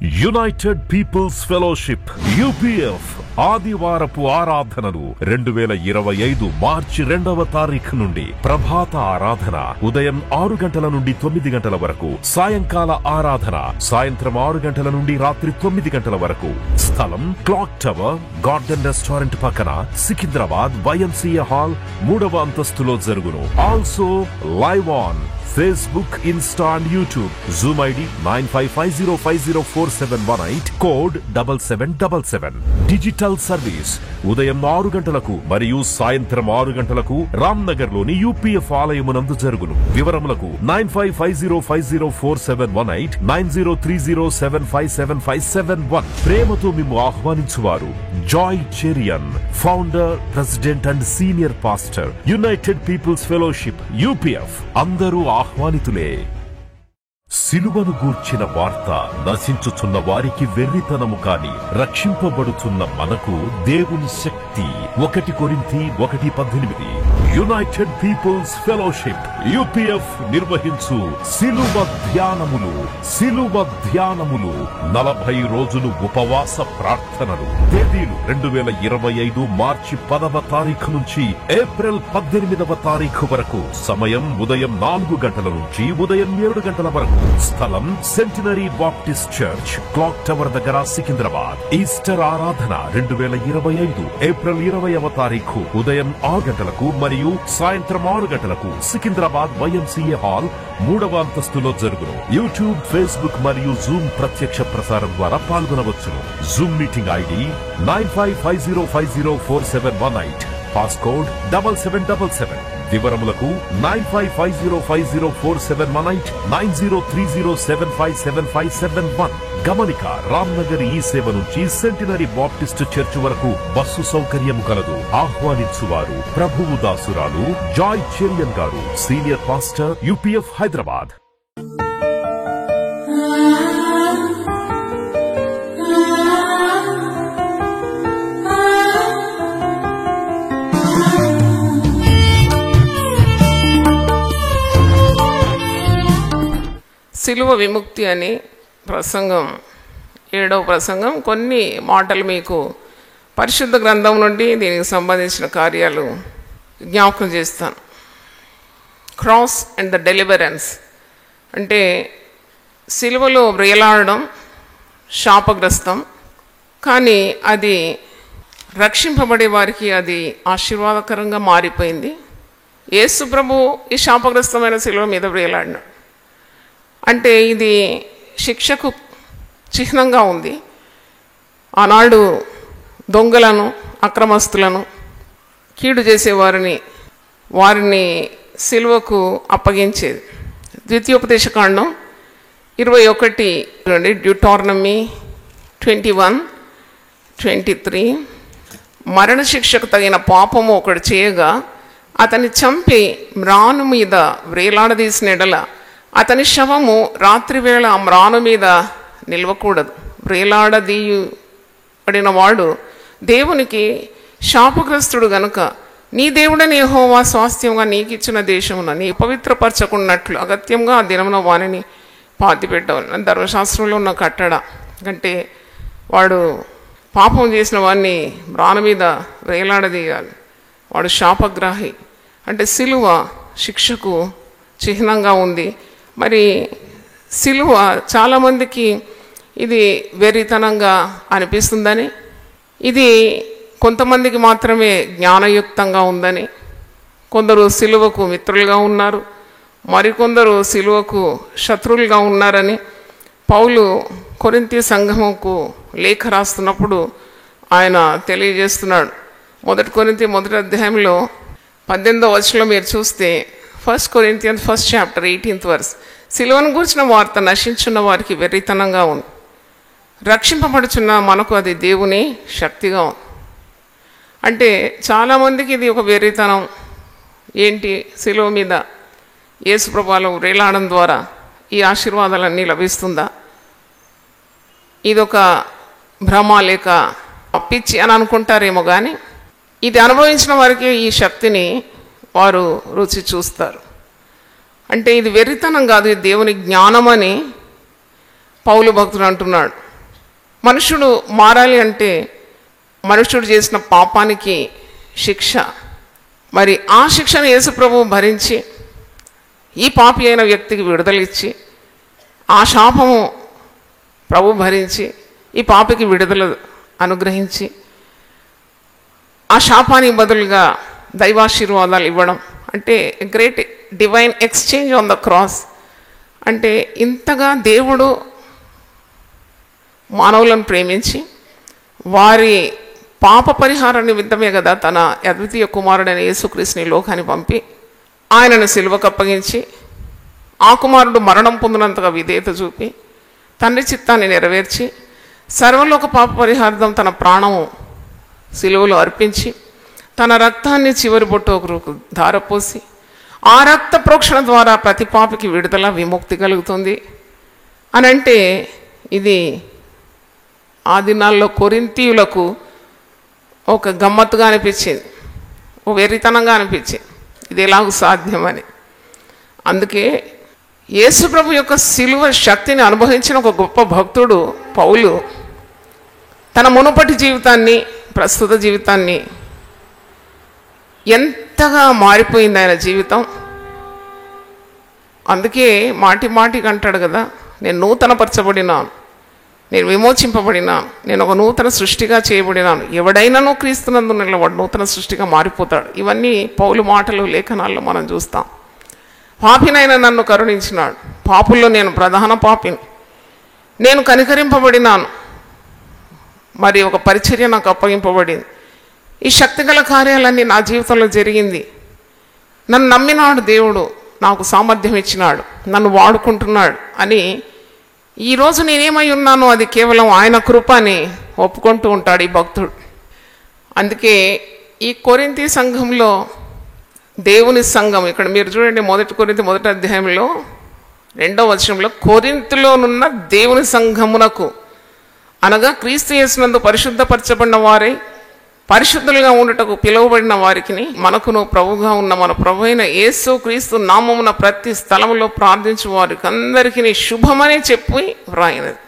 United peoples Fellowship UPF ఆదివారపు ఆరాధనలు 2025 మార్చి 2వ తారీఖు నుండి ప్రభాత ఆరాధన ఉదయం 6 గంటల నుండి 9 గంటల వరకు, సాయంకాల ఆరాధన సాయంత్రం 6 గంటల నుండి రాత్రి 9 గంటల వరకు. స్థలం క్లాక్ టవర్ గార్డెన్ రెస్టారెంట్ పక్కన, సికింద్రాబాద్ YMCA హాల్ 3వ అంతస్తులో జరుగును. Also live on Facebook, Insta and YouTube. Zoom ID 9550504718, code 7777. Digital service ఉదయం 6 గంటలకు మరియు సాయంత్రం 6 గంటలకు రామ్నగర్ లోని UPF ఆలయమునందు జరుగును. వివరములకు 9550504718, 9030757571. ప్రేమతో మిమ్ము ఆహ్వానించువారు Joy Cherian, founder, president and senior pastor, United peoples Fellowship UPF. అందరూ ఆహ్వానితులే. సిలువను గూర్చిన వార్త నశించుచున్న వారికి వెర్రితనము కాని, రక్షింపబడుతున్న మనకు దేవుని శక్తి. 1 కొరింథీ 1:18. యునైటెడ్ పీపుల్స్ ఫెలోషిప్ UPF నిర్వహించు సిలువ ధ్యానములు. 40 రోజులు ఉపవాస ప్రార్థనలు. తేదీలు 2025 మార్చి 10వ తారీఖు నుంచి ఏప్రిల్ 18వ తారీఖు వరకు. సమయం ఉదయం 4 గంటల నుంచి ఉదయం 7 గంటల వరకు. స్థలం centenary Baptist church, clock tower దగ్గర, సికింద్రాబాద్. ఈస్టర్ ఆరాధన 2025 ఏప్రిల్ 20వ తారీఖు ఉదయం 6 గంటలకు మరియు సాయంత్రం 6 గంటలకు సికింద్రాబాద్ YMCA హాల్ 3వ అంతస్తులో జరుగును. యూట్యూబ్, ఫేస్బుక్ మరియు జూమ్ ప్రత్యక్ష ప్రసారం ద్వారా పాల్గొనవచ్చును. Zoom meeting ID 9550504718, passcode 7777. వివరములకు 9550504718, 9030757571. గమనిక, రామ్నగర్ ఈ సేవ నుంచి సెంటినరీ బాప్టిస్ట్ చర్చ్ వరకు బస్సు సౌకర్యము కలదు. ఆహ్వానించువారు ప్రభువు దాసురాలు జాయ్ చెరియన్ గారు, సీనియర్ పాస్టర్, UPF హైదరాబాద్. సిలువ విముక్తి అని ప్రసంగం, 7వ ప్రసంగం. కొన్ని మాటలు మీకు పరిశుద్ధ గ్రంథం నుండి దీనికి సంబంధించిన కార్యాలు జ్ఞాపకం చేస్తాను. క్రాస్ అండ్ ద డెలివరెన్స్ అంటే సిలువలో వ్రేలాడడం శాపగ్రస్తం, కానీ అది రక్షింపబడే వారికి అది ఆశీర్వాదకరంగా మారిపోయింది. యేసు ప్రభు ఈ శాపగ్రస్తమైన సిలువ మీద వ్రేలాడినాడు అంటే ఇది శిక్షకు చిహ్నంగా ఉంది. ఆనాడు దొంగలను, అక్రమస్తులను, కీడు చేసేవారిని సిలువకు అప్పగించేది. ద్వితీయోపదేశకాండం 21, డ్యూటార్నమీ 21:23. మరణశిక్షకు తగిన పాపము ఒకడు చేయగా అతని చంపి మ్రాను మీద వ్రేలాడదీసిన ఎడల అతని శవము రాత్రివేళ మ్రాను మీద నిలవకూడదు. వ్రేలాడదీయబడిన వాడు దేవునికి శాపగ్రస్తుడు గనుక నీ దేవుడని యెహోవా స్వాస్థ్యంగా నీకిచ్చిన దేశమున నీ పవిత్రపరచకున్నట్లు అగత్యంగా ఆ దినమున వానిని పాతిపెట్టవాలి. ధర్మశాస్త్రంలో ఉన్న కట్టడ అంటే వాడు పాపం చేసిన వాడిని మ్రాను మీద వ్రేలాడదీయాలి. వాడు శాపగ్రాహి. అంటే సిలువ శిక్షకు చిహ్నంగా ఉంది. మరి సిలువ చాలామందికి ఇది వెర్రితనంగా అనిపిస్తుందని, ఇది కొంతమందికి మాత్రమే జ్ఞానయుక్తంగా ఉందని, కొందరు సిలువకు మిత్రులుగా ఉన్నారు, మరికొందరు సిలువకు శత్రువులుగా ఉన్నారని పౌలు కొరింథీ సంఘముకు లేఖ రాస్తున్నప్పుడు ఆయన తెలియజేస్తున్నాడు. 1 కొరింథీ 1వ అధ్యాయంలో 18వ వచనంలో మీరు చూస్తే 1 Corinthians 1st chapter 18th verse, సిలువను గూర్చిన వార్త నశించున్న వారికి వెర్రితనంగా ఉంది, రక్షింపబడుచున్న మనకు అది దేవుని శక్తిగా ఉంది. అంటే చాలామందికి ఇది ఒక వెర్రితనం. ఏంటి, సిలువ మీద యేసు ప్రభువును వ్రేలాడడం ద్వారా ఈ ఆశీర్వాదాలన్నీ లభిస్తుందా? ఇదొక భ్రమ లేక పిచ్చి అని అనుకుంటారేమో, కానీ ఇది అనుభవించిన వారికి ఈ శక్తిని వారు రుచి చూస్తారు. అంటే ఇది వెర్రితనం కాదు, ఇది దేవుని జ్ఞానం అని పౌలు భక్తుడు అంటున్నాడు. మనుషుడు మారాలి అంటే మనుషుడు చేసిన పాపానికి శిక్ష, మరి ఆ శిక్షను యేసుప్రభువు భరించి ఈ పాపి అయిన వ్యక్తికి విడుదలిచ్చి, ఆ శాపము ప్రభు భరించి ఈ పాపికి విడుదల అనుగ్రహించి, ఆ శాపానికి బదులుగా దైవాశీర్వాదాలు ఇవ్వడం అంటే great divine exchange on the cross. అంటే ఇంతగా దేవుడు మానవులను ప్రేమించి వారి పాప పరిహార నిమిత్తమే కదా తన అద్వితీయ కుమారుడైన యేసుక్రీస్తుని లోకాన్ని పంపి ఆయనను సిలువకు అప్పగించి, ఆ కుమారుడు మరణం పొందినంతగా విధేయత చూపి తండ్రి చిత్తాన్ని నెరవేర్చి సర్వలోక పాప పరిహార్థం తన ప్రాణము సిలువలో అర్పించి తన రక్తాన్ని చివరి బొట్టకు ధారపోసి ఆ రక్త ప్రోక్షణ ద్వారా ప్రతి పాపికి విడుదల విముక్తి కలుగుతుంది అని అంటే, ఇది ఆ దినాల్లో కొరింథీయులకు ఒక గమ్మత్తుగా అనిపించింది, ఓ వెర్రితనంగా అనిపించింది, ఇది ఎలాగూ సాధ్యమని. అందుకే యేసుప్రభు యొక్క సిలువ శక్తిని అనుభవించిన ఒక గొప్ప భక్తుడు పౌలు తన మునుపటి జీవితాన్ని ప్రస్తుత జీవితాన్ని ఎంతగా మారిపోయింది ఆయన జీవితం. అందుకే మాటి మాటికి అంటాడు కదా, నేను నూతనపరచబడినాను, నేను విమోచింపబడినాను, నేను ఒక నూతన సృష్టిగా చేయబడినాను, ఎవడైనానో క్రీస్తునందు నిలబడి నూతన సృష్టిగా మారిపోతాడు. ఇవన్నీ పౌలు మాటలు లేఖనాల్లో మనం చూస్తాం. పాపినైనా నన్ను కరుణించినాడు, పాపుల్లో నేను ప్రధాన పాపిని, నేను కనికరింపబడినాను, మరి ఒక పరిచర్య నాకు అప్పగింపబడింది, ఈ శక్తిగల కార్యాలన్నీ నా జీవితంలో జరిగింది, నన్ను నమ్మినాడు దేవుడు, నాకు సామర్థ్యం ఇచ్చినాడు, నన్ను వాడుకుంటున్నాడు అని ఈరోజు నేనేమై ఉన్నానో అది కేవలం ఆయన కృప అని ఒప్పుకుంటూ ఉంటాడు ఈ భక్తుడు. అందుకే ఈ కొరింథీ సంఘంలో దేవుని సంఘం, ఇక్కడ మీరు చూడండి 1 కొరింథీ 1వ అధ్యాయంలో 2వ వచనంలో కొరింథీలోనున్న దేవుని సంఘమునకు అనగా క్రీస్తు యేసునందు పరిశుద్ధపరచబడిన వారై పరిశుద్ధులుగా ఉండుటకు పిలువబడిన వారికి మనకును ప్రభువుగా ఉన్న మన ప్రభు అయిన యేసు క్రీస్తు నామమున ప్రతి స్థలములో ప్రార్థించు వారికి అందరికీ శుభమని చెప్పి వ్రాయినది.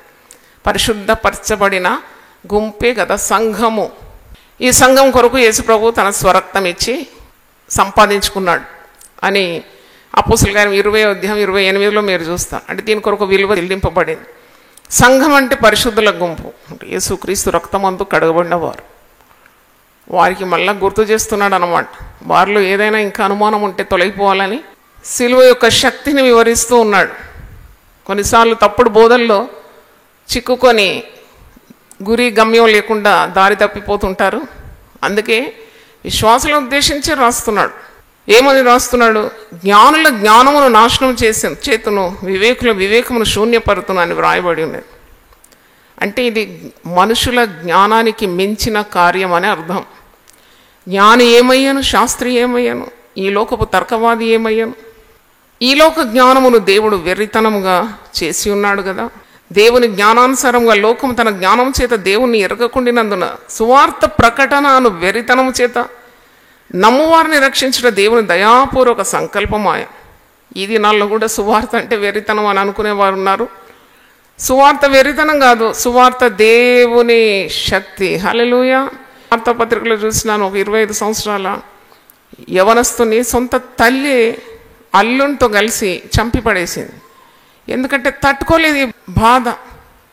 పరిశుద్ధపరచబడిన గుంపే కదా సంఘము. ఈ సంఘం కొరకు యేసు ప్రభు తన స్వరక్తం ఇచ్చి సంపాదించుకున్నాడు అని అపోస్తలుల కార్యం 20వ అధ్యాయం 28లో మీరు చూస్తారు. అంటే దీని కొరకు విలువ చెల్లింపబడింది. సంఘం అంటే పరిశుద్ధుల గుంపు, అంటే యేసుక్రీస్తు రక్తమందు కడగబడిన వారు. వారికి మళ్ళా గుర్తు చేస్తున్నాడు అన్నమాట. వారిలో ఏదైనా ఇంకా అనుమానం ఉంటే తొలగిపోవాలని సిలువ యొక్క శక్తిని వివరిస్తూ ఉన్నాడు. కొన్నిసార్లు తప్పుడు బోధల్లో చిక్కుకొని గురి గమ్యం లేకుండా దారి తప్పిపోతుంటారు. అందుకే విశ్వాసులను ఉద్దేశించి రాస్తున్నాడు. ఏమని రాస్తున్నాడు? జ్ఞానుల జ్ఞానమును నాశనం చేతును, వివేకుల వివేకమును శూన్యపరుతును అని వ్రాయబడి ఉన్నది. అంటే ఇది మనుషుల జ్ఞానానికి మించిన కార్యం అని అర్థం. జ్ఞాని ఏమయ్యాను, శాస్త్రి ఏమయ్యాను, ఈ లోకపు తర్కవాది ఏమయ్యాను? ఈ లోక జ్ఞానమును దేవుడు వెర్రితనముగా చేసి ఉన్నాడు కదా. దేవుని జ్ఞానానుసారంగా లోకం తన జ్ఞానం చేత దేవుణ్ణి ఎరగకుండినందున సువార్త ప్రకటన అను వెర్రితనము చేత నమ్మువారిని రక్షించడం దేవుని దయాపూర్వక సంకల్పమాయ. ఈ దినాల్లో కూడా సువార్త అంటే వెర్రితనం అని అనుకునేవారు ఉన్నారు. సువార్త వెర్రితనం కాదు, సువార్త దేవుని శక్తి. హల్లెలూయా. వార్తాపత్రికలో చూసినాను, ఒక 25 సంవత్సరాల యవనస్తుని సొంత తల్లి అల్లునితో కలిసి చంపి పడేసింది. ఎందుకంటే తట్టుకోలేదు ఈ బాధ.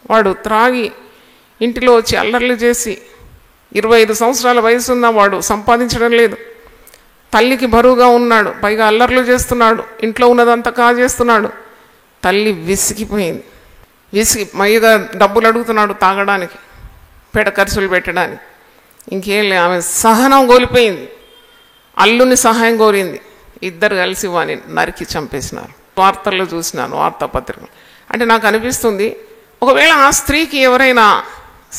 వాడు త్రాగి ఇంటిలో వచ్చి అల్లర్లు చేసి 25 సంవత్సరాల వయసున్న వాడు సంపాదించడం లేదు, తల్లికి బరువుగా ఉన్నాడు, పైగా అల్లర్లు చేస్తున్నాడు, ఇంట్లో ఉన్నదంతా కాజేస్తున్నాడు. తల్లి విసిగిపోయింది. మైగా డబ్బులు అడుగుతున్నాడు తాగడానికి, పేట ఖర్చులు పెట్టడానికి. ఇంకేం లే, ఆమె సహనం కోల్పోయింది. అల్లుని సహాయం కోరింది. ఇద్దరు కలిసి వాని నరికి చంపేసినారు. వార్తల్లో చూసినాను, వార్తాపత్రికలు. అంటే నాకు అనిపిస్తుంది, ఒకవేళ ఆ స్త్రీకి ఎవరైనా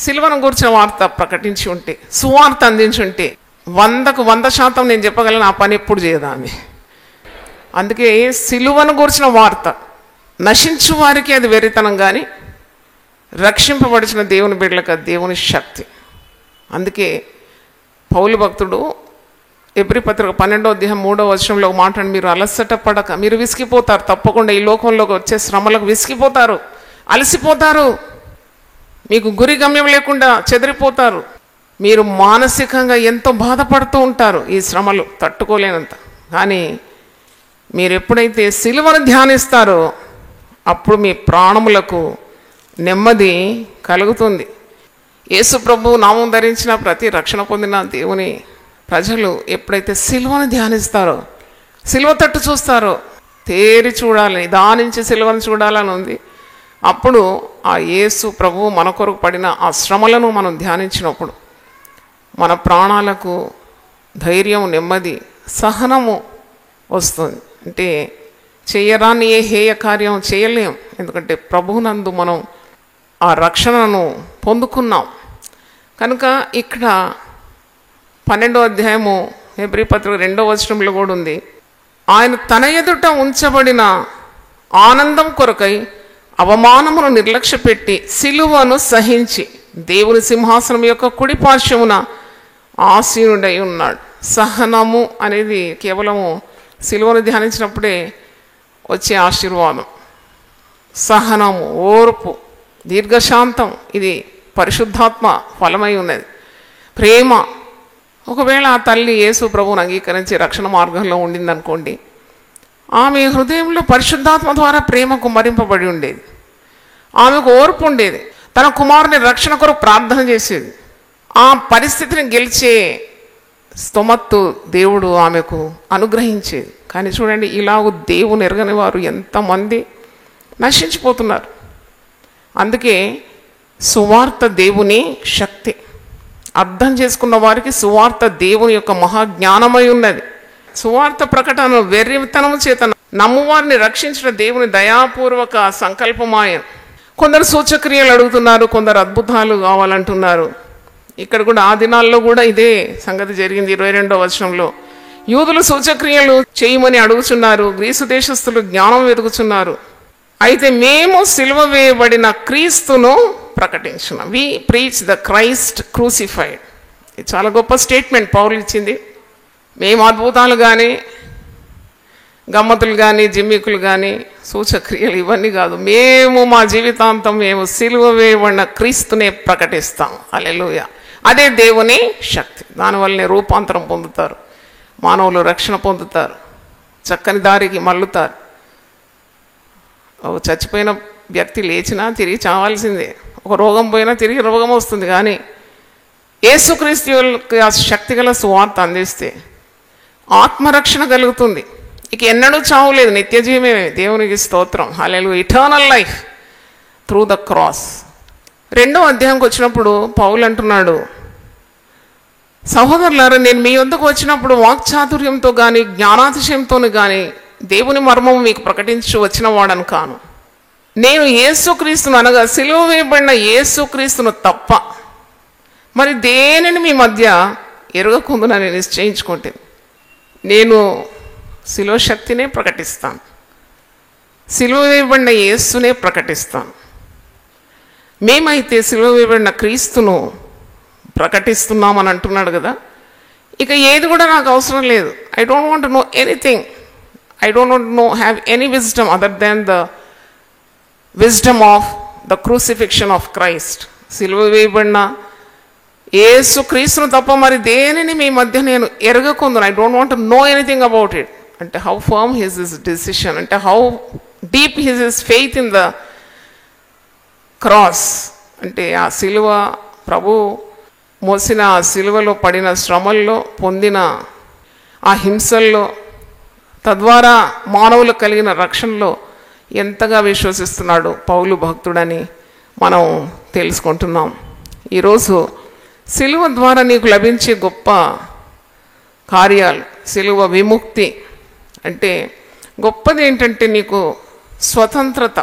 సిలువను గురించిన వార్త ప్రకటించి ఉంటే, సువార్త అందించి ఉంటే 100కు 100% నేను చెప్పగలను, ఆ పని ఎప్పుడు చేయదా ఆమె. అందుకే సిలువను గురించిన వార్త నశించు వారికి అది వెర్రితనం, కానీ రక్షింపబడిచిన దేవుని బిడ్డలకు అది దేవుని శక్తి. అందుకే పౌలు భక్తుడు ఎబ్రీ పత్రిక 12వ అధ్యాయం 3వ వచనంలో మాట్లాడి, మీరు అలసట పడక, మీరు విసిగిపోతారు, తప్పకుండా ఈ లోకంలోకి వచ్చే శ్రమలకు విసిగిపోతారు, అలసిపోతారు. మీకు గురి గమ్యం లేకుండా చెదిరిపోతారు. మీరు మానసికంగా ఎంతో బాధపడుతూ ఉంటారు ఈ శ్రమలు తట్టుకోలేనంత. కానీ మీరు ఎప్పుడైతే సిలువను ధ్యానిస్తారో అప్పుడు మీ ప్రాణములకు నెమ్మది కలుగుతుంది. యేసు ప్రభు నామం ధరించిన ప్రతి రక్షణ పొందిన దేవుని ప్రజలు ఎప్పుడైతే సిలువను ధ్యానిస్తారో, సిలువ తట్టు చూస్తారో, తేరి చూడాలి, నిదానించి సిలువను చూడాలని ఉంది. అప్పుడు ఆ యేసు ప్రభు మన కొరకు పడిన ఆ శ్రమలను మనం ధ్యానించినప్పుడు మన ప్రాణాలకు ధైర్యం, నెమ్మది, సహనము వస్తుంది. అంటే చేయరాని ఏ హేయ కార్యం చేయలేం. ఎందుకంటే ప్రభువునందు మనం ఆ రక్షణను పొందుకున్నాం కనుక. ఇక్కడ 12వ అధ్యాయము హెబ్రీ పత్రిక 2వ వచనంలో కూడా ఉంది, ఆయన తన ఎదుట ఉంచబడిన ఆనందం కొరకై అవమానమును నిర్లక్ష్యపెట్టి సిలువను సహించి దేవుని సింహాసనం యొక్క కుడి పార్శ్వమున ఆసీనుడై ఉన్నాడు. సహనము అనేది కేవలము సిలువను ధ్యానించినప్పుడే వచ్చే ఆశీర్వాదం. సహనము, ఓర్పు, దీర్ఘశాంతం ఇది పరిశుద్ధాత్మ ఫలమై ఉన్నది. ప్రేమ. ఒకవేళ ఆ తల్లి యేసు ప్రభువును అంగీకరించి రక్షణ మార్గంలో ఉండిందనుకోండి, ఆమె హృదయంలో పరిశుద్ధాత్మ ద్వారా ప్రేమ కుమ్మరింపబడి ఉండేది. ఆమెకు ఓర్పు ఉండేది. తన కుమారుని రక్షణ కొరకు ప్రార్థన చేసేది. ఆ పరిస్థితిని గెలిచే స్తోమత్తు దేవుడు ఆమెకు అనుగ్రహించేది. కానీ చూడండి, ఇలాగూ దేవుని ఎరగని వారు ఎంతమంది నశించిపోతున్నారు. అందుకే సువార్త దేవుని శక్తి. అర్థం చేసుకున్న వారికి సువార్త దేవుని యొక్క మహాజ్ఞానమై ఉన్నది. సువార్త ప్రకటన వెర్రితనము చేత నమ్మువారిని రక్షించిన దేవుని దయాపూర్వక సంకల్పమాయ. కొందరు సూచక్రియలు అడుగుతున్నారు, కొందరు అద్భుతాలు కావాలంటున్నారు. ఇక్కడ కూడా ఆ దినాల్లో కూడా ఇదే సంగతి జరిగింది. 22వ వచనంలో యూదులు సూచక్రియలు చేయమని అడుగుతున్నారు, గ్రీసు దేశస్థులు జ్ఞానం వెతుకుతున్నారు. అయితే మేము సిలువ వేయబడిన క్రీస్తును ప్రకటించున్నాం. We preach the Christ crucified. ఇది చాలా గొప్ప స్టేట్మెంట్ పౌలు ఇచ్చింది. మేము అద్భుతాలు కానీ, గమ్మతులు కానీ, జిమ్మికులు కానీ, సూచక్రియలు ఇవన్నీ కాదు. మేము మా జీవితాంతం మేము సిలువ వేయబడిన క్రీస్తునే ప్రకటిస్తాం. హల్లెలూయా. అదే దేవుని శక్తి. దానివల్లనే రూపాంతరం పొందుతారు, మానవులు రక్షణ పొందుతారు, చక్కని దారికి మళ్ళుతారు. చచ్చిపోయిన వ్యక్తి లేచినా తిరిగి చావాల్సిందే. ఒక రోగం పోయినా తిరిగి రోగం వస్తుంది. కానీ యేసుక్రీస్తు ఆ శక్తిగల సువార్త అందిస్తే ఆత్మరక్షణ కలుగుతుంది. ఇక ఎన్నడూ చావులేదు, నిత్య జీవమే. దేవునికి స్తోత్రం. Hallelujah. Eternal life through the cross. 2వ అధ్యాయంకి వచ్చినప్పుడు పౌలు అంటున్నాడు, సహోదరులారా, నేను మీ వద్దకు వచ్చినప్పుడు వాక్చాతుర్యంతో కానీ జ్ఞానాతిశయంతో కానీ దేవుని మర్మము మీకు ప్రకటించు వచ్చిన వాడను కాను. నేను యేసుక్రీస్తును అనగా సిలువ వేయబడిన యేసుక్రీస్తును తప్ప మరి దేనిని మీ మధ్య ఎరగకుందునని నిశ్చయించుకుంటే నేను సిలువ శక్తినే ప్రకటిస్తాను, సిలువ వేయబడిన యేసునే ప్రకటిస్తాను. మేమైతే సిలువ వేయబడిన క్రీస్తును ప్రకటిస్తున్నామని అంటున్నాడు కదా. ఇక ఏది కూడా నాకు అవసరం లేదు. I don't want to know anything. I don't want to have any wisdom other than the wisdom of the crucifixion of Christ. సిలువ వేయబడిన యేసు క్రీస్తును తప్ప మరి దేనిని మీ మధ్య నేను ఎరగకుందును. I don't want to know anything about it. అంటే how firm his his decision, అంటే how deep his faith in the cross. అంటే ఆ సిలువ, ప్రభు మోసిన ఆ సిలువలో పడిన శ్రమల్లో, పొందిన ఆ హింసల్లో, తద్వారా మానవులకు కలిగిన రక్షణలో ఎంతగా విశ్వసిస్తున్నాడు పౌలు భక్తుడని మనం తెలుసుకుంటున్నాం. ఈరోజు సిలువ ద్వారా నీకు లభించే గొప్ప కార్యాలు, సిలువ విముక్తి అంటే గొప్పది ఏంటంటే నీకు స్వతంత్రత,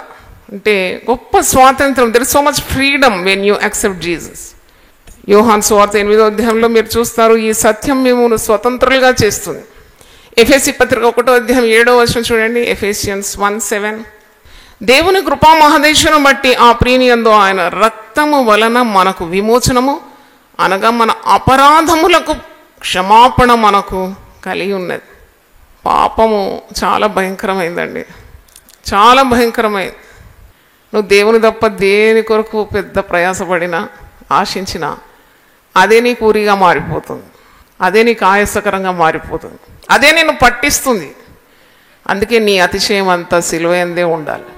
అంటే గొప్ప స్వాతంత్రం. There is so much freedom when you accept Jesus. యోహాను సువార్త 8వ అధ్యాయంలో మీరు చూస్తారు, ఈ సత్యం మిమ్మల్ని స్వతంత్రులుగా చేస్తుంది. ఎఫెసీ పత్రిక 1వ అధ్యాయం 7వ వచనం చూడండి. ఎఫెసియన్స్ 1:7. దేవుని కృపా మహదేశను బట్టి ఆ ప్రియనియందు ఆయన రక్తము వలన మనకు విమోచనము, అనగా మన అపరాధములకు క్షమాపణ మనకు కలిగి ఉన్నది. పాపము చాలా భయంకరమైందండి, చాలా భయంకరమైంది. నువ్వు దేవుని తప్ప దేని కొరకు పెద్ద ప్రయాసపడినా ఆశించినా అదే నీకు ఊరిగా మారిపోతుంది, అదే నీకు ఆయాసకరంగా మారిపోతుంది, అదే నిన్ను పట్టిస్తుంది. అందుకే నీ అతిశయం అంతా సిలువయందే ఉండాలి.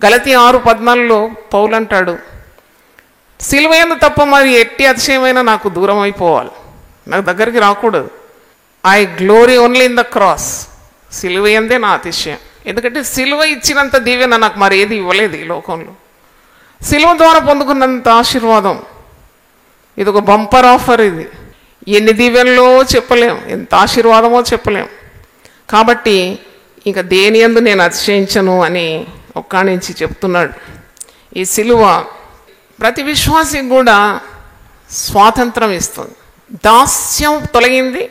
గలతీ 6:14 పౌలు అంటాడు, సిలువయందు తప్ప మరి ఎట్టి అతిశయమైనా నాకు దూరం అయిపోవాలి, నాకు దగ్గరికి రాకూడదు. I glory only in the cross. సిలువయందే నా అతిశయం. ఎందుకంటే సిలువ ఇచ్చినంత దీవెన నాకు మరి ఏది ఇవ్వలేదు ఈ లోకంలో. సిలువ ద్వారా పొందుకున్నంత ఆశీర్వాదం ఇది ఒక బంపర్ ఆఫర్. ఇది ఎన్ని దీవెనలో చెప్పలేం, ఎంత ఆశీర్వాదమో చెప్పలేం. కాబట్టి ఇంకా దేని యందు నేను అతిశయించను అని ఒక్క నుంచి చెప్తున్నాడు. ఈ సిలువ ప్రతి విశ్వాసికి కూడా స్వాతంత్రం ఇస్తుంది. దాస్యం తొలగింది,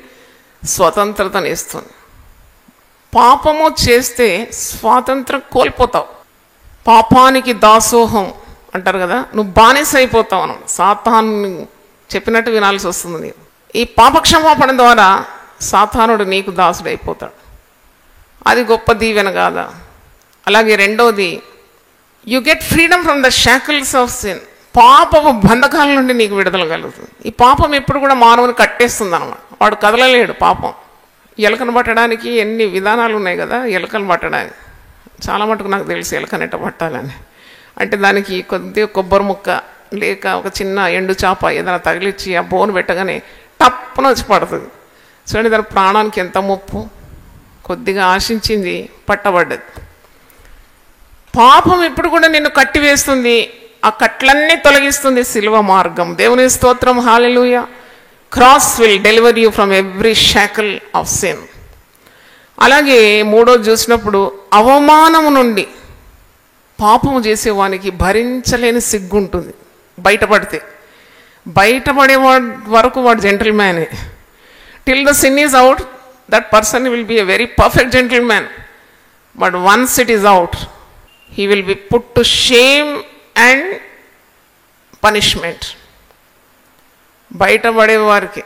స్వతంత్రతను ఇస్తుంది. పాపము చేస్తే స్వాతంత్రం కోల్పోతావు. పాపానికి దాసోహం అంటారు కదా, నువ్వు బానిస అయిపోతావు అన్న సాతాను చెప్పినట్టు వినాల్సి వస్తుంది నీకు. ఈ పాపక్షమాపణ ద్వారా సాతానుడు నీకు దాసుడు అయిపోతాడు. అది గొప్ప దీవెన కాదా? అలాగే రెండవది, you get freedom from the shackles of sin. పాపపు బంధకాల నుండి నీకు విడుదల కలుగుతుంది. ఈ పాపం ఎప్పుడు కూడా మానవుని కట్టేస్తుంది అన్నమాట. వాడు కదలలేడు. పాపం ఎలకను పట్టడానికి ఎన్ని విధానాలు ఉన్నాయి కదా. ఎలకను పట్టడానికి చాలా మటుకు నాకు తెలుసు ఎలకను ఎట్ట పట్టాలని. అంటే దానికి కొద్దిగా కొబ్బరి ముక్క లేక ఒక చిన్న ఎండు చేప ఏదైనా తగిలిచ్చి ఆ బోను పెట్టగానే టప్పున వచ్చి పడుతుంది. చూడండి, దాని ప్రాణానికి ఎంత ముప్పు. కొద్దిగా ఆశించింది, పట్టబడ్డది. పాపం ఇప్పుడు కూడా నిన్ను కట్టివేస్తుంది. ఆ కట్లన్నీ తొలగిస్తుంది సిలువ మార్గం. దేవుని స్తోత్రం, హల్లెలూయా. Cross will deliver you from every shackle of sin. అలాగే మూడోది చూసినప్పుడు, అవమానము నుండి పాపము చేసేవానికి భరించలేని సిగ్గుంటుంది. బయటపడే వరకు వాడు జెంటిల్మ్యానే. Till the sin is out, that person will be a very perfect gentleman. But once it is out, he will be put to shame and punishment. బయటపడే వారికి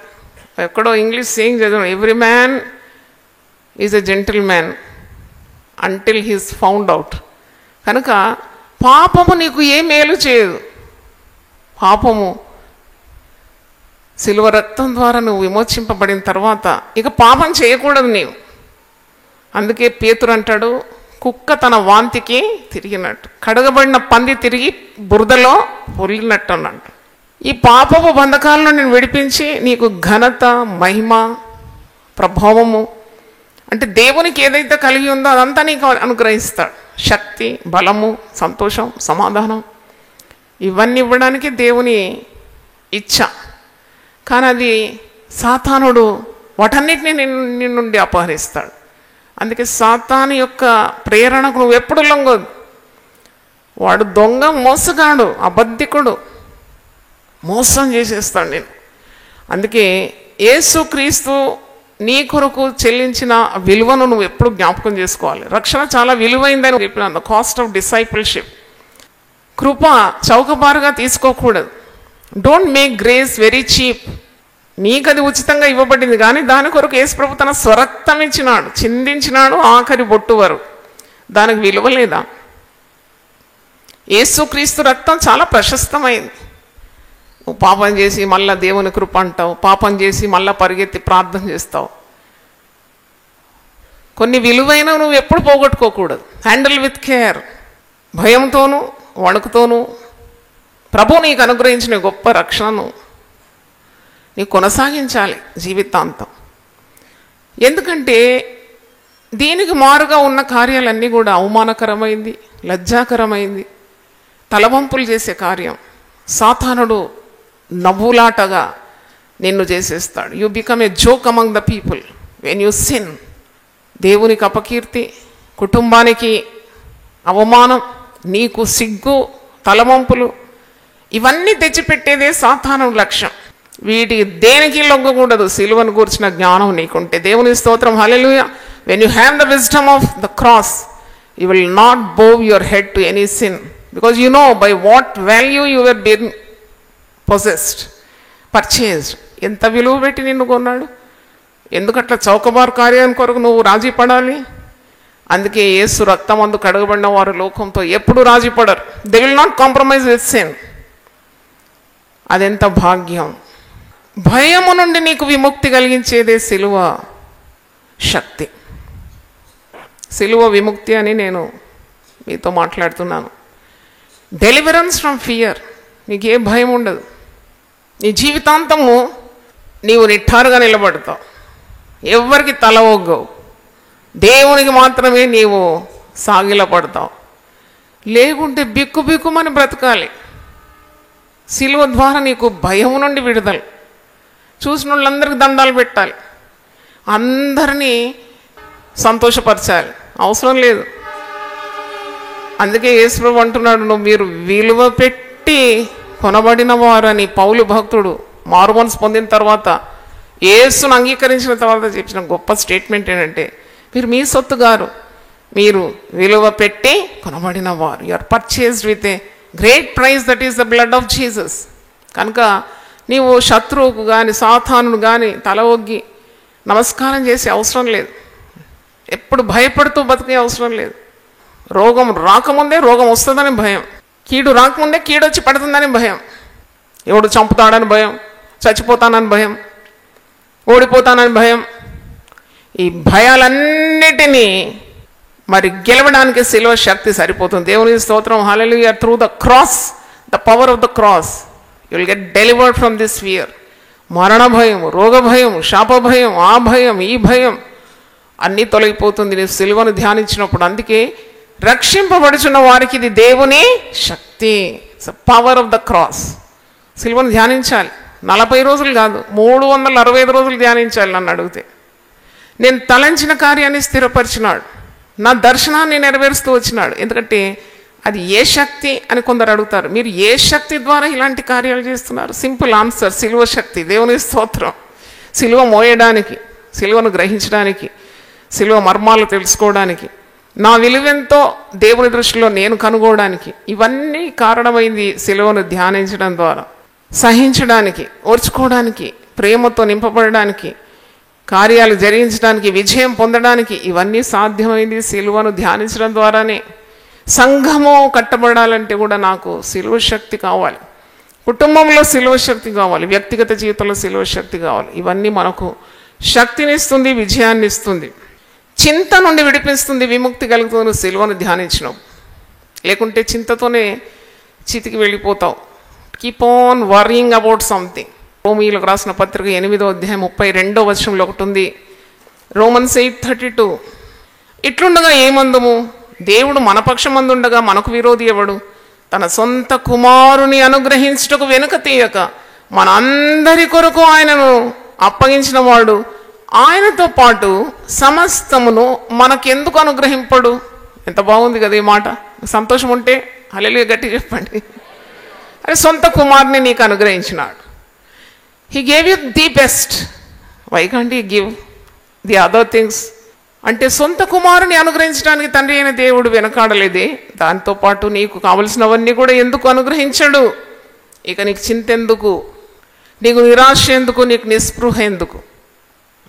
ఎక్కడో ఇంగ్లీష్ సేయింగ్ చదివాను, every man is a gentle man until he's found out. కనుక పాపము నీకు ఏ మేలు చేయదు. పాపము సిలువ రక్తం ద్వారా నువ్వు విమోచింపబడిన తర్వాత ఇక పాపం చేయకూడదు నీవు. అందుకే పేతురు అంటాడు, కుక్క తన వాంతికి తిరిగినట్టు, కడగబడిన పంది తిరిగి బురదలో పొర్లినట్టు అన్నట్టు. ఈ పాపపు బంధకాలను నేను విడిపించి నీకు ఘనత, మహిమ, ప్రభావము, అంటే దేవునికి ఏదైతే కలిగి ఉందో అదంతా నీకు అనుగ్రహిస్తాడు. శక్తి, బలము, సంతోషం, సమాధానం, ఇవన్నీ ఇవ్వడానికి దేవుని ఇచ్చ. కానీ అది సాతానుడు వాటన్నిటిని నీ నుండి అపహరిస్తాడు. అందుకే సాతాను యొక్క ప్రేరణకు నువ్వు ఎప్పుడు లొంగొద్దు. వాడు దొంగ, మోసగాడు, అబద్ధికుడు, మోసం చేసేస్తాడు నేను. అందుకే యేసుక్రీస్తు నీ కొరకు చెల్లించిన విలువను నువ్వు ఎప్పుడు జ్ఞాపకం చేసుకోవాలి. రక్షణ చాలా విలువైందని చెప్పిన ద కాస్ట్ ఆఫ్ డిసైపుల్షిప్. కృప చౌకబారుగా తీసుకోకూడదు. Don't make grace very cheap. నీకు అది ఉచితంగా ఇవ్వబడింది, కానీ దాని కొరకు యేసు ప్రభు తన స్వరక్తం ఇచ్చినాడు, చిందించినాడు, ఆఖరి బొట్టు వరకు. దానికి విలువ లేదా? యేసుక్రీస్తు రక్తం చాలా ప్రశస్తమైంది. నువ్వు పాపం చేసి మళ్ళా దేవుని కృప అంటావు, పాపం చేసి మళ్ళా పరిగెత్తి ప్రార్థన చేస్తావు. కొన్ని విలువైన నువ్వు ఎప్పుడు పోగొట్టుకోకూడదు. Handle with care. భయంతోనూ వణుకుతోనూ ప్రభు నీకు అనుగ్రహించిన గొప్ప రక్షణను నీకు కొనసాగించాలి జీవితాంతం. ఎందుకంటే దీనికి మారుగా ఉన్న కార్యాలన్నీ కూడా అవమానకరమైంది, లజ్జాకరమైంది, తలవంపులు చేసే కార్యం. సాతానుడు నవ్వులాటగా నిన్ను చేసేస్తాడు. You become a joke among the people when you sin. దేవునికి అపకీర్తి, కుటుంబానికి అవమానం, నీకు సిగ్గు, తలవంపులు, ఇవన్నీ తెచ్చిపెట్టేదే సాతానుడి లక్ష్యం. వీటికి దేనికి లొంగకూడదు. సిలువను కూర్చిన జ్ఞానం నీకుంటే. దేవుని స్తోత్రం, హల్లెలూయా. When you have the wisdom of the cross, you will not bow your head to any sin, because you know by what value you were being possessed, purchased. ఎంత విలువ పెట్టి నిన్ను కొన్నాడు. ఎందుకట్లా చౌకబారు కార్యాన్ని కొరకు నువ్వు రాజీ పడాలి? అందుకే యేసు రక్తమందు కడగబడిన వారు లోకంతో ఎప్పుడు రాజీ పడరు. They will not compromise with sin. అదెంత భాగ్యం. భయము నుండి నీకు విముక్తి కలిగించేదే సిలువ శక్తి. సిలువ విముక్తి అని నేను మీతో మాట్లాడుతున్నాను. Deliverance from fear. నీకే భయం ఉండదు. నీ జీవితాంతము నీవు నిఠారుగా నిలబడతావు, ఎవ్వరికి తల ఒగ్గవు, దేవునికి మాత్రమే నీవు సాగిల పడతావు. లేకుంటే బిక్కు బిక్కుమని బ్రతకాలి. సిలువ ద్వారా నీకు భయం నుండి విడుదల. చూసిన వాళ్ళందరికీ దండాలు పెట్టాలి, అందరినీ సంతోషపరచాలి, అవసరం లేదు. అందుకే యేసు అంటున్నాడు, నువ్వు మీరు విలువ పెట్టి కొనబడిన వారని పౌలు భక్తుడు మారు మనసు పొందిన తర్వాత, యేసును అంగీకరించిన తర్వాత చెప్పిన గొప్ప స్టేట్మెంట్ ఏంటంటే, మీరు మీ సొత్తు గారు, మీరు విలువ పెట్టి కొనబడిన వారు. You are purchased with a great price, that is the blood of Jesus. కనుక నీవు శత్రువుకు కానీ సాతానును కానీ తల ఒగ్గి నమస్కారం చేసే అవసరం లేదు. ఎప్పుడు భయపడుతూ బతికే అవసరం లేదు. రోగం రాకముందే రోగం వస్తుందని భయం, కీడు రాకముందే కీడు వచ్చి పడుతుందని భయం, ఎవడు చంపుతాడని భయం, చచ్చిపోతానని భయం, ఓడిపోతానని భయం. ఈ భయాలన్నిటినీ మరి గెలవడానికి సిలువ శక్తి సరిపోతుంది. దేవుని స్తోత్రం, హల్లెలూయా. Through the cross, the power of the cross, you will get delivered from this fear. మరణ భయం, రోగ భయం, శాప భయం, ఆ భయం, ఈ భయం అన్నీ తొలగిపోతుంది నీ సిలువను ధ్యానించినప్పుడు. అందుకే రక్షింపబడుచున్న వారికి ఇది దేవుని శక్తి, పవర్ ఆఫ్ ద క్రాస్. సిలువను ధ్యానించాలి. 40 రోజులు కాదు, 365 రోజులు ధ్యానించాలి. నన్ను అడిగితే నేను తలంచిన కార్యాన్ని స్థిరపరిచినాడు, నా దర్శనాన్ని నెరవేరుస్తూ వచ్చినాడు. ఎందుకంటే అది ఏ శక్తి అని కొందరు అడుగుతారు. మీరు ఏ శక్తి ద్వారా ఇలాంటి కార్యాలు చేస్తున్నారు? సింపుల్ ఆన్సర్, సిలువ శక్తి. దేవుని స్తోత్రం. సిలువ మోయడానికి, సిలువను గ్రహించడానికి, సిలువ మర్మాలు తెలుసుకోవడానికి, నా విలువెంతో దేవుని దృష్టిలో నేను కనుగోవడానికి, ఇవన్నీ కారణమైంది సిలువను ధ్యానించడం ద్వారా. సహించడానికి, ఓర్చుకోవడానికి, ప్రేమతో నింపబడడానికి, కార్యాలు జరిగించడానికి, విజయం పొందడానికి ఇవన్నీ సాధ్యమైంది సిలువను ధ్యానించడం ద్వారానే. సంఘము కట్టబడాలంటే కూడా నాకు సిలువ శక్తి కావాలి, కుటుంబంలో సిలువ శక్తి కావాలి, వ్యక్తిగత జీవితంలో సిలువ శక్తి కావాలి. ఇవన్నీ మనకు శక్తినిస్తుంది, విజయాన్ని ఇస్తుంది, చింత నుండి విడిపిస్తుంది, విముక్తి కలుగుతుంది సిలువను ధ్యానించినావు. లేకుంటే చింతతోనే చితికి వెళ్ళిపోతావు. Keep on worrying about something. రోమీయులకు రాసిన పత్రిక 8వ అధ్యాయం 32వ వచనంలో ఒకటి ఉంది, రోమన్స్ 8:32. ఇట్లుండగా ఏమందుము, దేవుడు మన పక్షమందుండగా మనకు విరోధి ఎవడు? తన సొంత కుమారుని అనుగ్రహించుటకు వెనుక తీయక మన అందరి కొరకు ఆయనను అప్పగించిన వాడు ఆయనతో పాటు సమస్తమును మనకెందుకు అనుగ్రహింపడు? ఎంత బాగుంది కదా ఈ మాట. సంతోషం ఉంటే హల్లెలూయా గట్టి చెప్పండి. అరే, సొంత కుమారుని నీకు అనుగ్రహించినాడు. He gave you the best, why can't he give the other things? అంటే సొంత కుమారుని అనుగ్రహించడానికి తండ్రి అయిన దేవుడు వెనకాడలేదే, దాంతోపాటు నీకు కావలసినవన్నీ కూడా ఎందుకు అనుగ్రహించడు? ఇక నీకు చింత ఎందుకు, నీకు నిరాశ ఎందుకు, నీకు నిస్పృహ ఎందుకు?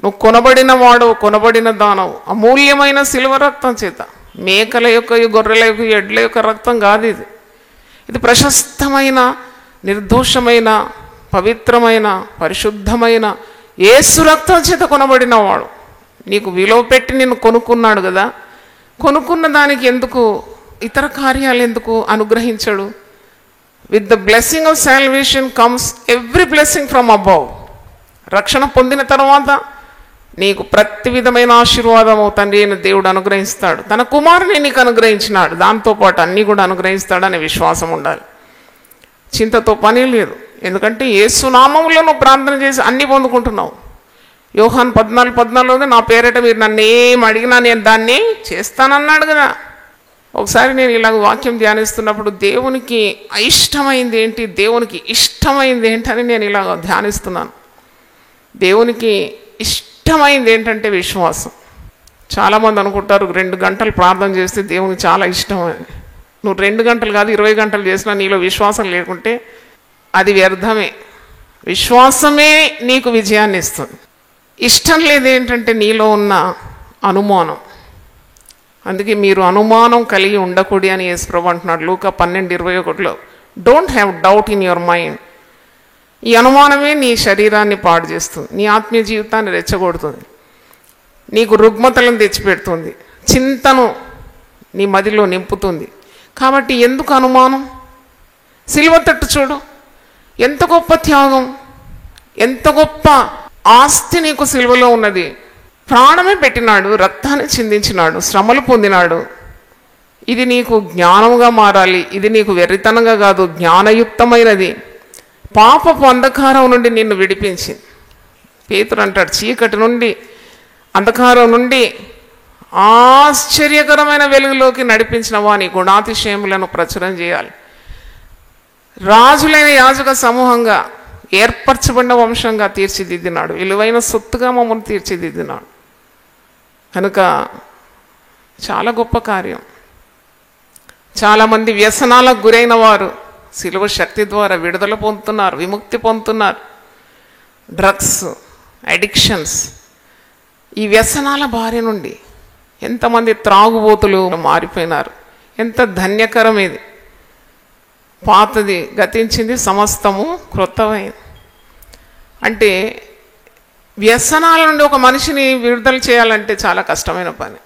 నువ్వు కొనబడిన వాడవు, కొనబడిన దానవు అమూల్యమైన సిలువ రక్తం చేత. మేకల యొక్క, గొర్రెల యొక్క, ఎడ్ల యొక్క రక్తం కాదు ఇది. ఇది ప్రశస్తమైన, నిర్దోషమైన, పవిత్రమైన, పరిశుద్ధమైన యేసు రక్తం చేత కొనబడిన వాడు. నీకు విలువ పెట్టి నిన్ను కొనుక్కున్నాడు కదా, కొనుక్కున్న దానికి ఎందుకు ఇతర కార్యాలు ఎందుకు అనుగ్రహించడు? With the blessing of salvation comes every blessing from above. రక్షణ పొందిన తర్వాత నీకు ప్రతి విధమైన ఆశీర్వాదము తండ్రి అయిన దేవుడు అనుగ్రహిస్తాడు. తన కుమారుని నీకు అనుగ్రహించినాడు, దాంతోపాటు అన్నీ కూడా అనుగ్రహిస్తాడనే విశ్వాసం ఉండాలి. చింతతో పని లేదు, ఎందుకంటే యేసు నామములో నువ్వు ప్రార్థన చేసి అన్నీ పొందుకుంటున్నావు. యోహాను 14:14 నా పేరిట మీరు నన్ను ఏం అడిగినా నేను దాన్ని చేస్తానన్నాడు కదా. ఒకసారి నేను ఇలాగ వాక్యం ధ్యానిస్తున్నప్పుడు దేవునికి అయిష్టమైంది ఏంటి, దేవునికి ఇష్టమైంది ఏంటని నేను ఇలాగ ధ్యానిస్తున్నాను. దేవునికి ఇష్టమైంది ఏంటంటే విశ్వాసం. చాలామంది అనుకుంటారు 2 గంటలు ప్రార్థన చేస్తే దేవునికి చాలా ఇష్టం అని. నువ్వు 2 గంటలు కాదు 20 గంటలు చేసినా నీలో విశ్వాసం లేకుంటే అది వ్యర్థమే. విశ్వాసమే నీకు విజయాన్ని ఇస్తుంది. ఇష్టం లేదేంటంటే నీలో ఉన్న అనుమానం. అందుకే మీరు అనుమానం కలిగి ఉండకూడదు అని యేసుప్రభు అంటున్నాడు లూకా 12:21. Don't have doubt in your mind. ఈ అనుమానమే నీ శరీరాన్ని పాడు చేస్తుంది, నీ ఆత్మీయ జీవితాన్ని రెచ్చగొడుతుంది, నీకు రుగ్మతలను తెచ్చిపెడుతుంది, చింతను నీ మదిలో నింపుతుంది. కాబట్టి ఎందుకు అనుమానం? సిలువ తట్టు చూడు, ఎంత గొప్ప త్యాగం, ఎంత గొప్ప ఆస్తి నీకు సిలువలో ఉన్నది. ప్రాణమే పెట్టినాడు, రక్తాన్ని చిందించినాడు, శ్రమలు పొందినాడు. ఇది నీకు జ్ఞానంగా మారాలి. ఇది నీకు వెర్రితనంగా కాదు, జ్ఞానయుక్తమైనది. పాపపు అంధకారం నుండి నిన్ను విడిపించి, పేతురు అంటాడు, చీకటి నుండి అంధకారం నుండి ఆశ్చర్యకరమైన వెలుగులోకి నడిపించిన వాని గుణాతిశయములను ప్రచురం చేయాలి. రాజులైన యాజక సమూహంగా ఏర్పరచబడిన వంశంగా తీర్చిదిద్దినాడు, విలువైన సొత్తుగా మమ్మల్ని తీర్చిదిద్దినాడు. కనుక చాలా గొప్ప కార్యం. చాలామంది వ్యసనాలకు గురైన వారు సిలువ శక్తి ద్వారా విడుదల పొందుతున్నారు, విముక్తి పొందుతున్నారు. డ్రగ్స్ అడిక్షన్స్, ఈ వ్యసనాల బారి నుండి ఎంతమంది త్రాగుబోతులు మారిపోయినారు. ఎంత ధన్యకరం ఇది. పాతది గతించింది, సమస్తము క్రొత్తమైంది. అంటే వ్యసనాల నుండి ఒక మనిషిని విడుదల చేయాలంటే చాలా కష్టమైన పని.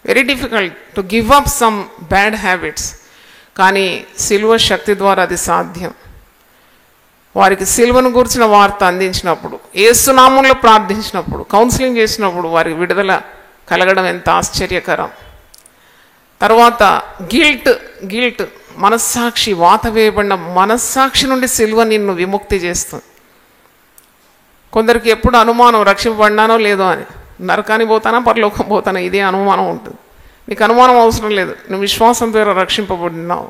Very difficult to give up some bad habits. కానీ సిలువ శక్తి ద్వారా అది సాధ్యం. వారికి సిలువను గురించిన వార్త అందించినప్పుడు, యేసునామంలో ప్రార్థించినప్పుడు, కౌన్సిలింగ్ చేసినప్పుడు వారికి విడుదల కలగడం ఎంత ఆశ్చర్యకరం. తర్వాత గిల్ట్ మనస్సాక్షి, వాత వేయబడిన మనస్సాక్షి నుండి సిలువ నిన్ను విముక్తి చేస్తుంది. కొందరికి ఎప్పుడు అనుమానం, రక్షింపబడినానో లేదో అని, నరకానికి పోతానా పరలోకం పోతానా, ఇదే అనుమానం ఉంటుంది. నీకు అనుమానం అవసరం లేదు, నువ్వు విశ్వాసం ద్వారా రక్షింపబడినావు.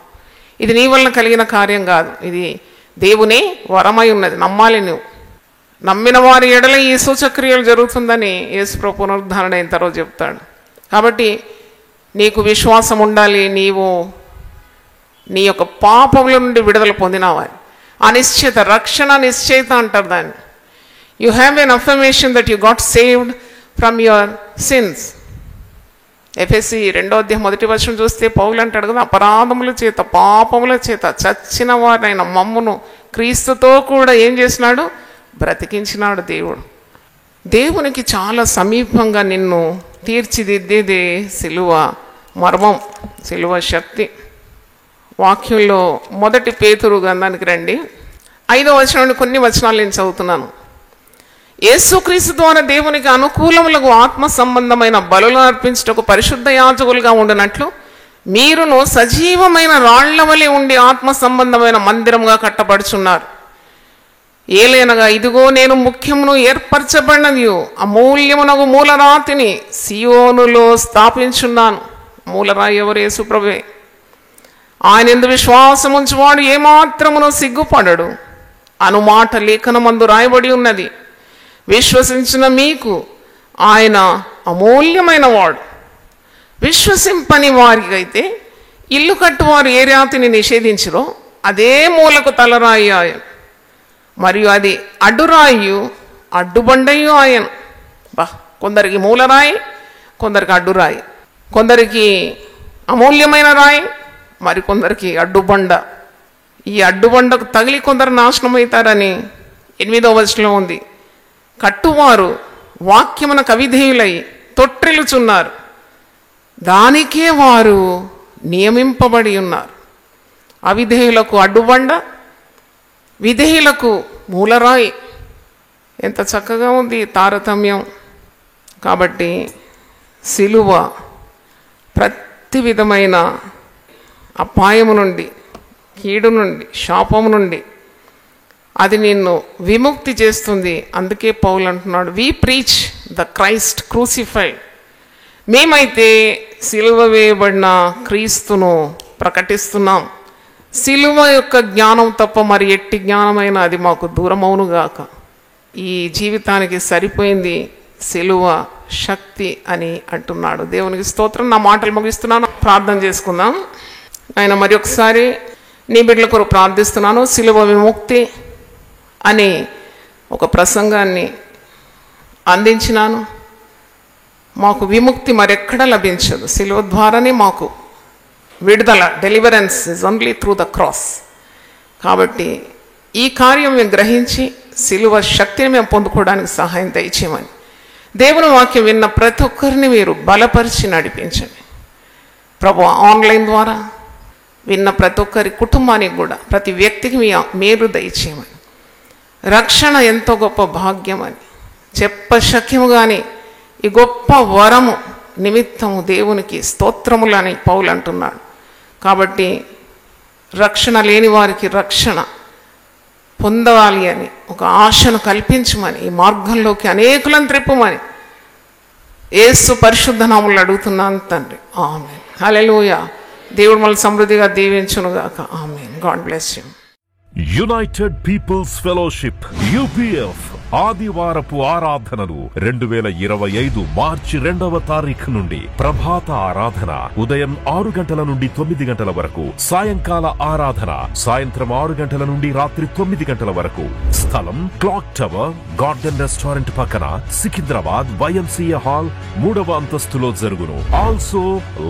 ఇది నీ వలన కలిగిన కార్యం కాదు, ఇది దేవుని వరమై ఉన్నది. నమ్మాలి. నువ్వు నమ్మిన వారి ఎడల ఈ సూచక్రియలు జరుగుతుందని యేసుప్రభు పునరుద్ధరణ అయిన తర్వాత చెప్తాడు. కాబట్టి నీకు విశ్వాసం ఉండాలి. నీవు నీ యొక్క పాపముల నుండి విడుదల పొందినావాలి. అనిశ్చిత రక్షణ నిశ్చయిత అంటారు దాన్ని. You have an affirmation that you got saved from your sins. ఎఫెసీ 2:1 చూస్తే పౌలు అంటాడు కదా, అపరాధముల చేత పాపముల చేత చచ్చిన వారైన మమ్మును క్రీస్తుతో కూడా ఏం చేసినాడు? బ్రతికించినాడు దేవుడు. దేవునికి చాలా సమీపంగా నిన్ను తీర్చిదిద్దేదే సిలువ మర్మం, సిలువ శక్తి. వాక్యంలో 1 పేతురు గ్రంథానికి రండి. 5వ వచనం నుండి కొన్ని వచనాలు నేను చదువుతున్నాను. యేసుక్రీస్తు ద్వారా దేవునికి అనుకూలములకు ఆత్మ సంబంధమైన బలులను అర్పించుటకు పరిశుద్ధ యాజకులుగా ఉండినట్లు మీరును సజీవమైన రాళ్ల వలె ఉండి ఆత్మ సంబంధమైన మందిరంగా కట్టబడుచున్నారు. ఏలైనగా ఇదిగో నేను ముఖ్యమును ఏర్పరచబడినది అమూల్యమునగు మూలరాతిని సియోనులో స్థాపించున్నాను. మూలరాయి ఎవరు? యేసుప్రభువే. ఆయన యందు విశ్వాసం ఉంచువాడు ఏమాత్రమును సిగ్గుపడడు అనుమాట లేఖనమందు రాయబడి ఉన్నది. విశ్వసించిన మీకు ఆయన అమూల్యమైన వాడు. విశ్వసింపని వారికైతే ఇల్లు కట్టువారు ఏ రాతిని నిషేధించరో అదే మూలకు తలరాయి ఆయన, మరియు అది అడ్డురాయి అడ్డుబండయు ఆయన. కొందరికి మూలరాయి, కొందరికి అడ్డురాయి, కొందరికి అమూల్యమైన రాయి, మరికొందరికి అడ్డుబండ. ఈ అడ్డుబండకు తగిలి కొందరు నాశనం అవుతారని 8వ వచనంలో ఉంది. కట్టువారు వాక్యమునకు అవిధేయులై తొట్టిల్లుచున్నారు, దానికే వారు నియమింపబడి ఉన్నారు. అవిధేయులకు అడ్డుబండ, విధేయులకు మూలరాయి. ఎంత చక్కగా ఉంది తారతమ్యం. కాబట్టి సిలువ ప్రతి విధమైన అపాయము నుండి, కీడు నుండి, శాపము నుండి అది నిన్ను విముక్తి చేస్తుంది. అందుకే పౌలు అంటున్నాడు, we preach the Christ crucified. మేమైతే సిలువ వేయబడిన క్రీస్తును ప్రకటిస్తున్నాం. సిలువ యొక్క జ్ఞానం తప్ప మరి ఎట్టి జ్ఞానమైన అది మాకు దూరమవునుగాక. ఈ జీవితానికి సరిపోయింది సిలువ శక్తి అని అంటున్నాడు. దేవునికి స్తోత్రం. నా మాటలు ముగిస్తున్నాను, ప్రార్థన చేసుకుందాం. ఆయన మరి ఒకసారి నీ బిడ్డల కొరకు ప్రార్థిస్తున్నాను. సిలువ విముక్తి అని ఒక ప్రసంగాన్ని అందించినాను. మాకు విముక్తి మరెక్కడ లభించదు. సిలువ ద్వారానే మాకు విడుదల, deliverance is only through the cross. కాబట్టి ఈ కార్యం మేము గ్రహించి సిలువ శక్తిని మేము పొందుకోవడానికి సహాయం దయచేయమని దేవుని వాక్యం విన్న ప్రతి ఒక్కరిని మీరు బలపరిచి నడిపించండి ప్రభు. ఆన్లైన్ ద్వారా విన్న ప్రతి ఒక్కరి కుటుంబానికి కూడా, ప్రతి వ్యక్తికి మీ మేలు దయచేయమని. రక్షణ ఎంతో గొప్ప భాగ్యం అని చెప్పశక్యము కానీ ఈ గొప్ప వరము నిమిత్తము దేవునికి స్తోత్రములని పౌలు అంటున్నాడు. కాబట్టి రక్షణ లేని వారికి రక్షణ పొందవాలి అని ఒక ఆశను కల్పించమని, ఈ మార్గంలోకి అనేకులను త్రిప్పమని యేసు పరిశుద్ధ నామములో అడుగుతున్నాను తండ్రి. ఆమేన్. హల్లెలూయా. దేవుడు మనల్ని సమృద్ధిగా దీవించునుగాక. ఆమేన్. God bless you. United peoples Fellowship UPF ఆదివారపు ఆరాధనలు 2025 మార్చి 2వ తారీఖు నుండి ప్రభాత ఆరాధన ఉదయం 6 గంటల నుండి 9 గంటల వరకు, సాయంకాల ఆరాధన సాయంత్రం 6 గంటల నుండి రాత్రి 9 గంటల వరకు. స్థలం క్లాక్ టవర్, గార్డెన్ రెస్టారెంట్ పక్కన, సికింద్రాబాద్, YMCA హాల్ 3వ అంతస్తులో జరుగును. Also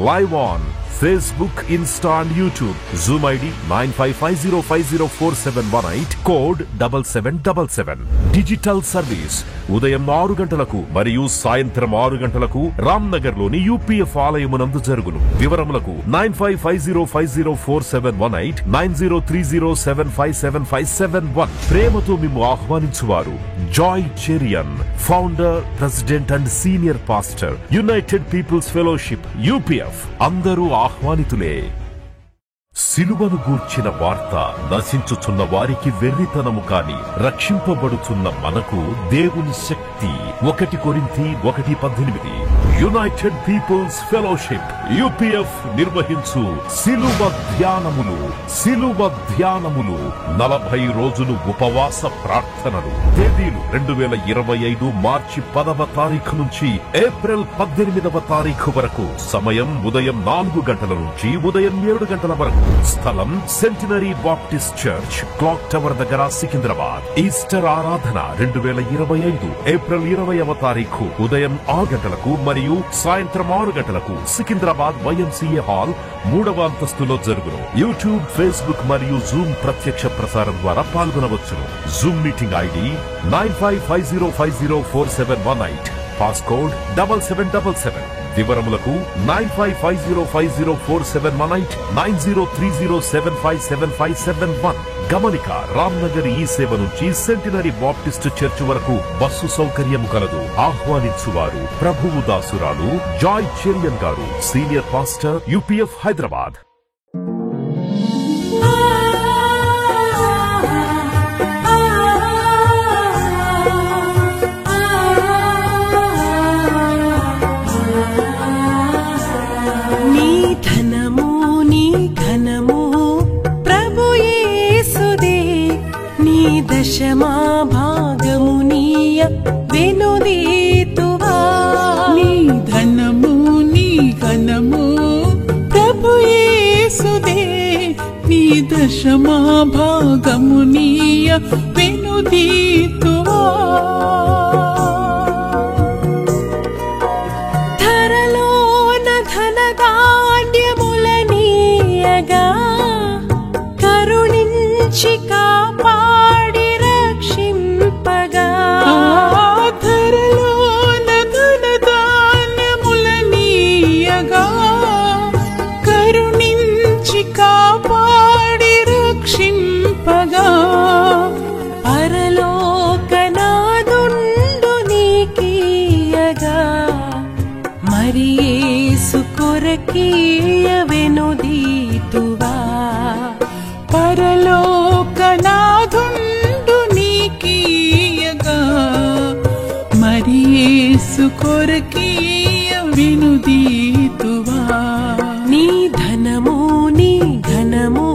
live on Facebook, Insta and YouTube. Zoom ID 9550504718, code 7777. Digital service ఉదయం 6 గంటలకు మరియు సాయంత్రం 6 గంటలకు రామ్నగర్ లోని UPF ఆలయమునందు జరుగును. వివరములకు 9550504718, 9030757571. ప్రేమతో మిమ్ము ఆహ్వానించువారు Joy Cherian, founder, president and senior pastor, United peoples Fellowship UPF. అందరూ ఆహ్వానితులే. సిలువను గూర్చిన వార్త నశించుచున్న వారికి వెర్రితనము కాని రక్షింపబడుచున్న మనకు దేవుని శక్తి. 1 కొరింథీ 1:18. యునైటెడ్ పీపుల్స్ ఫెలోషిప్ UPF నిర్వహించు సిలువ ధ్యానములు. 40 రోజులు ఉపవాస ప్రార్థనలు. తేదీలు 2025 మార్చి 10వ తారీఖు నుంచి ఏప్రిల్ 18వ తారీఖు వరకు. సమయం ఉదయం 4 గంటల నుంచి ఉదయం 7 గంటల వరకు. స్థలం centenary Baptist church, clock tower దగ్గర, సికింద్రాబాద్. ఈస్టర్ ఆరాధన 2025 ఏప్రిల్ 20వ తారీఖు ఉదయం 6 గంటలకు మరియు సాయంత్రం 6 గంటలకు సికింద్రాబాద్ YMCA హాల్ 3వ అంతస్తులో జరుగును. యూట్యూబ్, ఫేస్బుక్ మరియు జూమ్ ప్రత్యక్ష ప్రసారం ద్వారా పాల్గొనవచ్చును. Zoom meeting ID 9550504718, passcode 7777. వివరములకు 9550504718, 9030757571. గమనిక, రామ్నగర్ ఈ సేవ నుంచి సెంటినరీ బాప్టిస్ట్ చర్చ్ వరకు బస్సు సౌకర్యం కలదు. ఆహ్వానించువారు ప్రభువు దాసురాలు జాయ్ చెరియన్ గారు, సీనియర్ పాస్టర్, UPF హైదరాబాద్. దశమా భాగమునీయ వెనుదీతువా. నీ ధనము నీ ఘనము ప్రభు యేసుదే. నీ దశమా భాగమునీయ వెనుదీతువా. ధరలోన ధనధాన్యములనీయగా కరుణించి కాపాడి రక్షింపగా. ధరలోన ధనధాన్యములనీయగా కరుణించి కాపాడి రక్షింపగా. పరలోకనాదుండు నీకీయగా మరి యేసు కొరకీయ వెనుదీతువా. పరలోకనాదుండు నీకీయగా మరి యేసు కొరకీయ వెనుదీతువా. నీ ధనము నీ ఘనము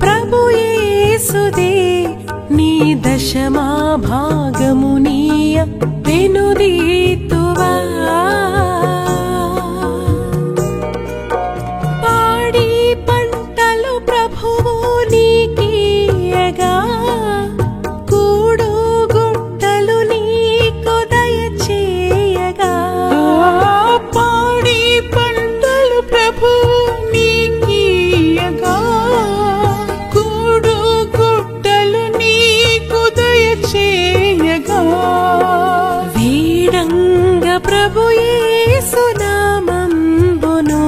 ప్రభు యేసుదే. నీ దశమా భాగమునీయ వెనుదీతువా. పాడి పంటలు ప్రభువు నీకీయగా కూడు గుట్టలు నీకు దయచేయగా. వేడంగ ప్రభు యేసు నామంబును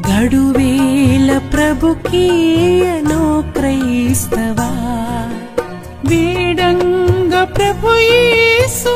గడువేల ప్రభుకీయను క్రైస్తవా వేడంగ ప్రభు యేసు